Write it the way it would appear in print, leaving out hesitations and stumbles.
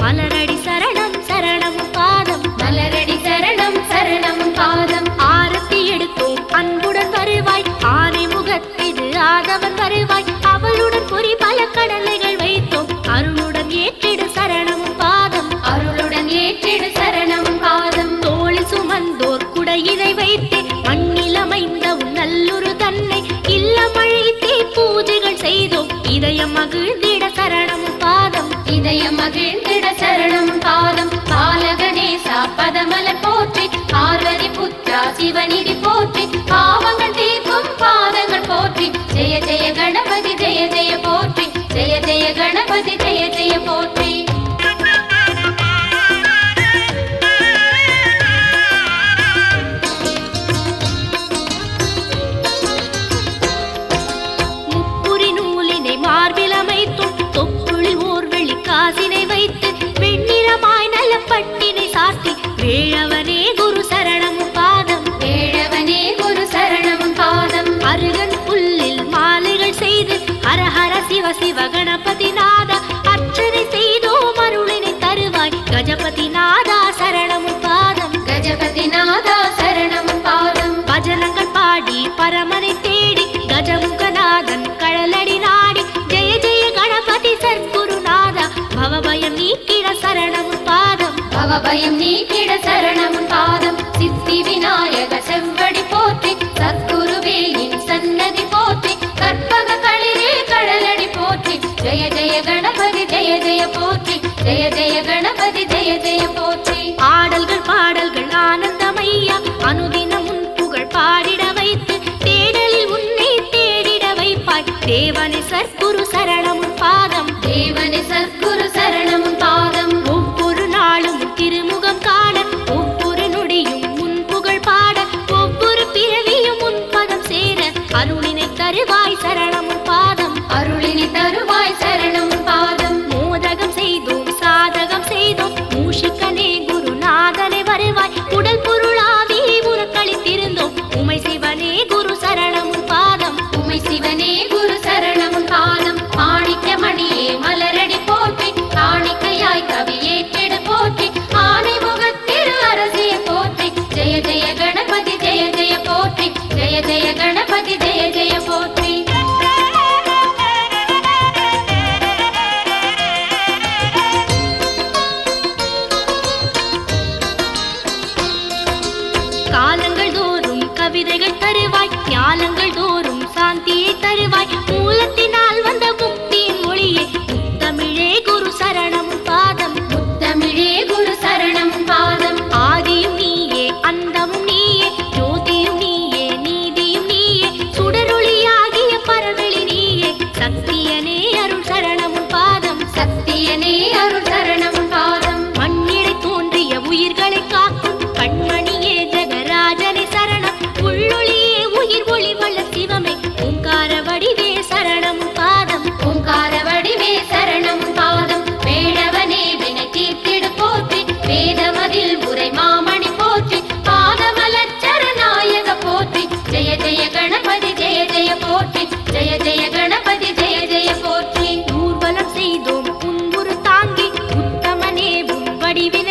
மலரடி சரணம் சரணம் பாதம் மலரடி சரணம் சரணம் பாதம் ஆரத்தி எடுத்தோம் அன்புடன் வருவாய் ஆனை முகத்திது ஆதவன் வருவாய் அவளுடன் பொறி பல கடலைகள் வைத்தோம் அருளுடன் ஏற்றிடு சரணம் பாதம் அருளுடன் ஏற்றிடு சரணம் பாதம் தோழி சுமந்தோர் குடையினை வைத்தே மண்ணில் அமைந்த உன் நல்லுரு தன்னை இல்லம் அழைத்தே பூஜைகள் செய்தோம் இதயம் மகிழ்ந்திட சரணம் பாதம் இதயம் மகிழ்ந்திட சரணம் பாதம் பாலகணேசா பதமல போற்றி பார்வதி புத்ரா சிவநிதி போற்றி பாவங்கள் தீர்க்கும் பாதங்கள் போற்றி ஜெய ஜெய கணபதி ஜெய ஜெய போற்றி ஜெய ஜெய கணபதி ஜெய ஜெய போற்றி முப்புரி நூலினை மார்பில் அமைத்தும் தொப்புளில் ஓர் வெள்ளி காசினை வைத்து வெண்ணிறமாய் நல்ல பட்டினை சாத்தி வேழவனே குரு சரணம் பாதம் வேழவனே குரு சரணம் பாதம் அருகன் புல்லில் மாலைகள் செய்து ஹரஹர சிவ சிவ கணபதி நாதா அர்ச்சனை செய்தோம் அருளினை தருவாய் கஜபதி நாதா சரணம் பாதம் கஜபதி நாதா சரணம் பாதம் பஜனங்கள் பாடி பரமனை தேடி கஜமுகநாதன் கழலடி நாடி ஜெய ஜெய கணபதி சத்குருநாதா பவபயம் நீக்கிட சரணம் பாதம் பவபயம் நீக்கிட சரணம் பாதம் சித்தி விநாயக செவ்வடி போற்றி சத்குருவேயின் சன்னதி போற்றி கற்பக களிரே கடலடி போற்றி ஜெய ஜெய கணபதி ஜெய ஜெய போற்றி ஜெய ஜெய கணபதி ஜெய ஜெய போற்றி ஆடல்கள் பாடல்கள் ஆனந்தமையா அனுதினம் உன் புகழ் பாடிட வைத்து தேடலில் உன்னை தேடிட வைப்பாய் தேவனை சத்குரு சரணம் பாதம் தேவனை சத்குரு சரணம் பாதம் ஒவ்வொரு நாளும் திருமுகம் காண ஒவ்வொரு நொடியும் உன் புகழ் பாட ஒவ்வொரு பிறவியும் உன் பதம் சேர அருளினை தருவாய் சரணம் பாதம் அருளினை தருவாய் சரணம் பாதம் மோதகம் செய்தோம் சாதகம் செய்தோம் மூஷிகனே குருநாதனை வருவாய் உடல் பொருளாவி உறக்களித்திருந்தோம் உமை சிவனே குரு சரணம் பாதம் உமை சிவனே குரு சரணம் பாதம் மாணிக்க மணியே மலரடி போற்றி காணிக்கையாய் கவியேற்றிடு போற்றி ஆனை முகத்திரு அரசிய போற்றி ஜெய ஜெய கணபதி ஜெய ஜெய போற்றி ஜெய ஜெய கணபதி ஜெய ஜெய போற்றி காலங்கள் தோறும் கவிதைகள் தருவாய் ஞானங்கள் தோறும் சாந்தியை தருவாய் மூலத்தினால் வந்த முக்தியின் மொழியே முத்தமிழே குரு சரணம் பாதம் முத்தமிழே குரு சரணம் பாதம் ஆதியும் நீயே அந்தமும் நீயே ஜோதியும் நீயே நீதியும் நீயே சுடரொளியாகிய பரவெளி நீயே சத்தியனே அருள் சரணம் பாதம் சத்தியனே அருள் சரணம் பாதம் மண்ணிடை தோன்றிய உயிர்களை காக்கும் கண்மணியே ஜெகராஜனை சரணம் உள்ளொளியே உயிர் ஒளி வல்ல சிவமே ஓங்கார வடிவே சரணம் பாதம் ஓங்கார வடிவே சரணம் பாதம் வேடவனே வினை தீர்த்திடு போற்றி வேதமதில் உரை மாமணி போற்றி பாதமலச்சர நாயக போற்றி ஜெய ஜெய கணபதி ஜெய ஜெய போற்றி ஜெய ஜெய கணபதி ஜெய ஜெய போற்றி ஊர்வலம் செய்தோம் உன் குரு தாங்கி உத்தமனே உன் வடிவினை